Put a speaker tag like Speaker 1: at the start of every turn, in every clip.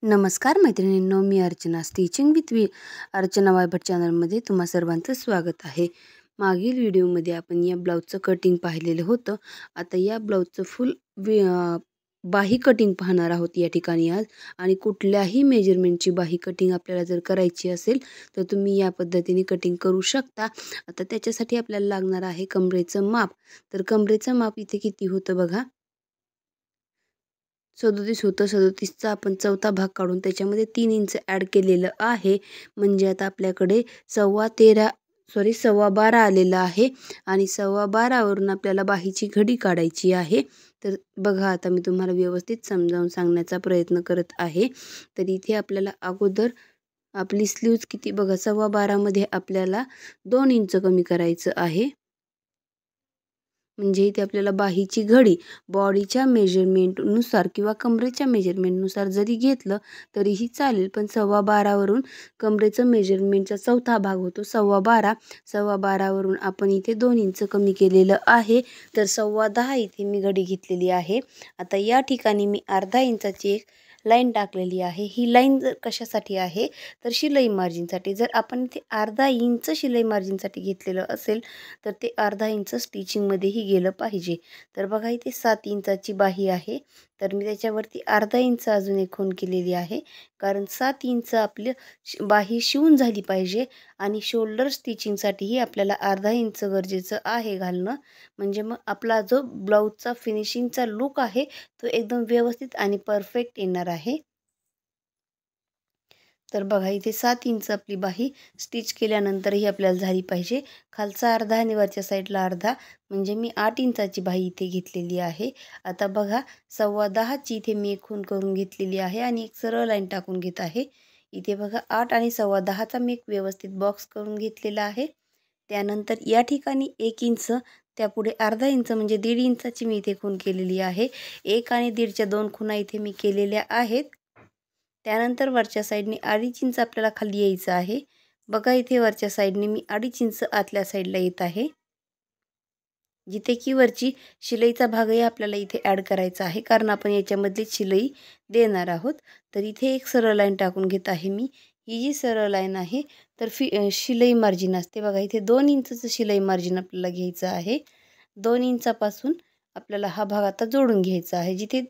Speaker 1: नमस्कार मैत्रिणींनो, मी Archana stitching with Archana Vaibhat चॅनलमध्ये तुम्हा सर्वांचं स्वागत आहे। मागील व्हिडिओमध्ये आपण या ब्लाऊजचं कटिंग पाहिलेलं होतं। आता या ब्लाऊजचं फुल बाही कटिंग पाहणार आहोत या ठिकाणी आज। आणि कुठल्याही मेजरमेंटची बाही कटिंग आपल्याला जर करायची असेल तर तुम्ही या पद्धतीने कटिंग करू शकता। आता त्याच्यासाठी आपल्याला लागणार आहे कमरेचं माप। तर कमरेचं माप इथे किती होतं बघा, 37 होतं। 37चा आपण चौथा भाग काढून त्याच्यामध्ये 3 इंच ॲड केलेलं आहे। म्हणजे आता आपल्याकडे 12.5 आलेलं आहे। आणि 12.5 वरून आपल्याला बाहीची घडी काढायची आहे। तर बघा, आता मी तुम्हाला व्यवस्थित समजावून सांगण्याचा प्रयत्न करत आहे। तर इथे आपल्याला अगोदर आपली स्लीव्ज किती बघा, 12.5 मध्ये आपल्याला 2 इंच कमी करायचं आहे। म्हणजे इथे आपल्याला बाहीची घडी बॉडीच्या मेजरमेंटनुसार किंवा कमरेच्या मेजरमेंटनुसार जरी घेतलं तरीही चालेल, पण 12.5 वरून कमरेचं मेजरमेंटचा चौथा भाग होतो 12.5। 12.5 वरून आपण इथे 2 इंच कमी केलेलं आहे। तर 10.15 इथे मी घडी घेतलेली आहे। आता या ठिकाणी मी अर्धा इंचाची एक लाईन टाकलेली आहे। ही लाईन जर कशासाठी आहे तर शिलाई मार्जिनसाठी। जर आपण इथे अर्धा इंच शिलाई मार्जिनसाठी घेतलेलं असेल तर ते अर्धा इंच स्टिचिंगमध्येही गेलं पाहिजे। तर बघा, इथे 7 इंचाची बाही आहे, तर मी त्याच्यावरती अर्धा इंच अजून एक खूण केलेली आहे। कारण 7 इंच आपली बाही शिवून झाली पाहिजे आणि शोल्डर स्टिचिंगसाठीही आपल्याला अर्धा इंच गरजेचं आहे घालणं। म्हणजे मग आपला जो ब्लाऊजचा फिनिशिंगचा लुक आहे तो एकदम व्यवस्थित आणि परफेक्ट येणार आहे। तर बघा, इथे 7 इंच आपली बाही स्टिच केल्यानंतरही आपल्याला झाली पाहिजे। खालचा अर्धा आणि वरच्या साईडला अर्धा, म्हणजे मी 8 इंचाची बाही इथे घेतलेली आहे। आता बघा, 10.15ची इथे मी एक खूण करून घेतलेली आहे आणि एक सरळ लाईन टाकून घेत आहे। इथे बघा, 8 आणि 10.15चा मी एक व्यवस्थित बॉक्स करून घेतलेला आहे। त्यानंतर या ठिकाणी 1 इंच, त्यापुढे अर्धा इंच म्हणजे 1.5 इंचाची मी इथे खूण केलेली आहे। 1 आणि 1.5च्या 2 खुणा इथे मी केलेल्या आहेत। त्यानंतर वरच्या साईडने 2.5 इंच आपल्याला खाली यायचं आहे। बघा, इथे वरच्या साईडने मी 2.5 इंच आतल्या साईडला येत आहे, जिथे की वरची शिलाईचा भागही आपल्याला इथे ॲड करायचा आहे, कारण आपण याच्यामधली शिलाई देणार आहोत। तर इथे एक सरळ लाईन टाकून घेत आहे मी। ही जी सरळ लाईन आहे तर शिलाई मार्जिन असते बघा, इथे 2 इंचचं शिलाई मार्जिन आपल्याला घ्यायचं आहे। 2 इंचापासून आपल्याला हा भाग आता जोडून घ्यायचा आहे। जिथे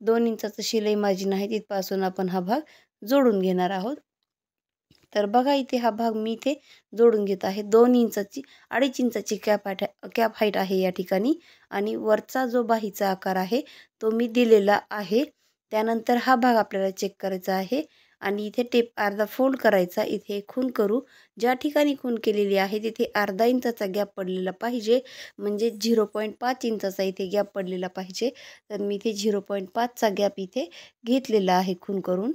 Speaker 1: 2 इंचाचं शिलाई मार्जिन आहे तिथपासून आपण हा भाग जोडून घेणार आहोत। तर बघा, इथे हा भाग मी इथे जोडून घेत आहे। 2 इंचाची 2.5 इंचाची कॅप हाईट आहे या ठिकाणी। आणि वरचा जो बाहीचा आकार आहे तो मी दिलेला आहे। त्यानंतर हा भाग आपल्याला चेक करायचा आहे आणि इथे टेप अर्धा फोल्ड करायचा। इथे खूण करू, ज्या ठिकाणी खूण केलेली आहे तिथे अर्धा इंचाचा गॅप पडलेला पाहिजे, म्हणजे 0.5 इंचाचा इथे गॅप पडलेला पाहिजे। तर मी इथे 0.5चा गॅप इथे घेतलेला आहे खूण करून।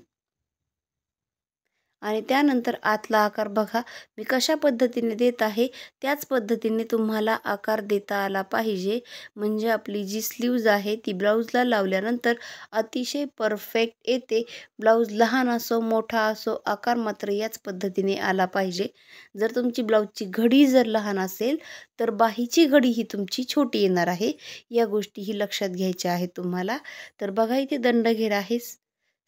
Speaker 1: आणि त्यानंतर आतला आकार बघा मी कशा पद्धतीने देत आहे, त्याच पद्धतीने तुम्हाला आकार देता आला पाहिजे। म्हणजे आपली जी स्लीव्ज आहे ती ब्लाऊजला लावल्यानंतर अतिशय परफेक्ट येते। ब्लाऊज लहान असो मोठा असो, आकार मात्र याच पद्धतीने आला पाहिजे। जर तुमची ब्लाऊजची घडी जर लहान असेल तर बाहीची घडी ही तुमची छोटी येणार आहे। या गोष्टीही लक्षात घ्यायच्या आहेत तुम्हाला। तर बघा, इथे दंडघेर आहे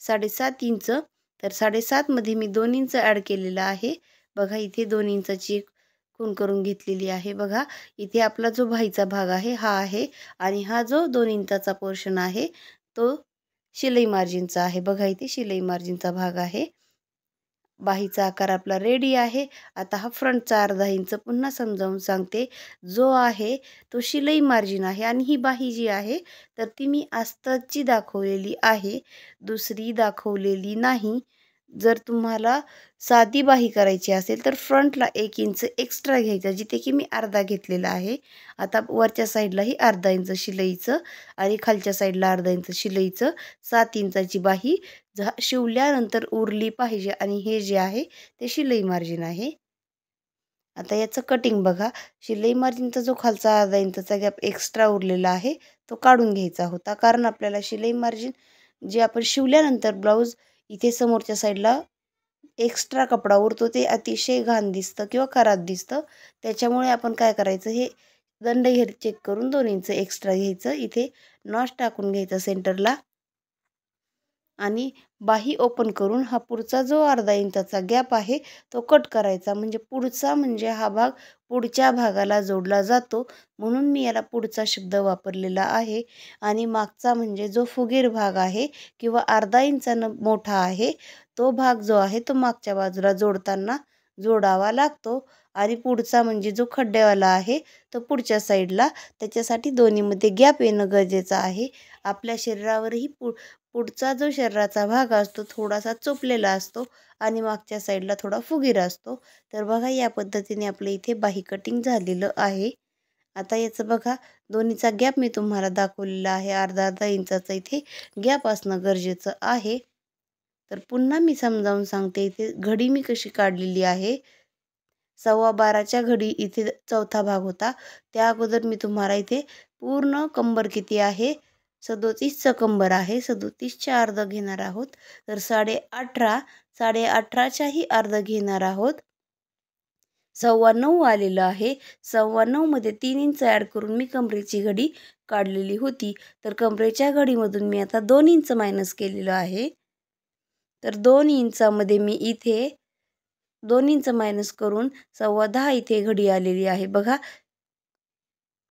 Speaker 1: 7.5 इंच। तर 7.5 मध्ये मी 2 इंच ॲड केलेला आहे। बघा, इथे 2 इंचाची खूण करून घेतलेली आहे। बघा, इथे आपला जो बाहीचा भाग आहे हा आहे आणि हा जो 2 इंचाचा पोर्शन आहे तो शिलाई मार्जिनचा आहे। बघा, इथे शिलाई मार्जिनचा भाग आहे। बाहीचा आकार आपला रेडी आहे। आता हा फ्रंटचा अर्धा इंच पुन्हा समजावून सांगते, जो आहे तो शिलाई मार्जिन आहे आणि ही बाही जी आहे तर ती मी अस्तरची दाखवलेली आहे, दुसरी दाखवलेली नाही। जर तुम्हाला साधी बाही करायची असेल तर फ्रंटला 1 इंच एक्स्ट्रा घ्यायचा, जिथे की मी अर्धा घेतलेला आहे। आता वरच्या साईडलाही अर्धा इंच शिलाईचं आणि खालच्या साईडला अर्धा इंच शिलाईचं 7 इंचाची बाही शिवल्यानंतर उरली पाहिजे। आणि हे जे आहे ते शिलाई मार्जिन आहे। आता याचं कटिंग बघा, शिलाई मार्जिनचा जो खालचा अर्धा इंचाचा गॅप एक्स्ट्रा उरलेला आहे तो काढून घ्यायचा होता, कारण आपल्याला शिलाई मार्जिन जे आपण शिवल्यानंतर ब्लाऊज इथे समोरच्या साईडला एक्स्ट्रा कपडा उरतो ते अतिशय घाण दिसतं किंवा खराब दिसतं। त्याच्यामुळे आपण काय करायचं, हे दंडघेर चेक करून 2 इंच एक्स्ट्रा घ्यायचं, इथे नॉच टाकून घ्यायचा सेंटरला। आणि बाही ओपन करून हा पुढचा जो अर्धा इंचाचा गॅप आहे तो कट करायचा. म्हणजे पुढचा म्हणजे हा भाग पुढच्या भागाला जोडला जातो, म्हणून मी याला पुढचा शब्द वापरलेला आहे. आणि मागचा म्हणजे जो फुगीर भाग आहे किंवा अर्धा इंचानं मोठा आहे, तो भाग जो आहे तो मागच्या बाजूला जोडताना जोडावा लागतो. आणि पुढचा म्हणजे जो खड्डेवाला आहे तो पुढच्या साईडला, त्याच्यासाठी दोन्हीमध्ये गॅप येणं गरजेचं आहे. आपल्या शरीरावरही पुढचा जो शरीराचा भाग असतो थोडासा चोपलेला असतो आणि मागच्या साईडला थोडा फुगीर असतो. तर बघा या पद्धतीने आपलं इथे बाही कटिंग झालेलं आहे. आता याचं बघा दोन्हीचा गॅप मी तुम्हाला दाखवलेला आहे. अर्धा अर्धा इंचाचा इथे गॅप असणं गरजेचं आहे. तर पुन्हा मी समजावून सांगते, इथे घडी मी कशी काढलेली आहे. 12:15च्या घडी इथे चौथा भाग होता. त्या अगोदर मी तुम्हाला इथे पूर्ण कंबर किती आहे, 37चं कंबर आहे. 37च्या अर्ध घेणार आहोत. तर 18.5, 18.5च्याही अर्ध घेणार आहोत. 9.15 आलेलं आहे. 9.15 मध्ये 3 इंच ॲड करून मी कमरेची घडी काढलेली होती. तर कमरेच्या घडीमधून मी आता 2 इंच मायनस केलेलं आहे. तर 2 इंचामध्ये मी इथे 2 इंच मायनस करून 10.15 इथे घडी आलेली आहे. बघा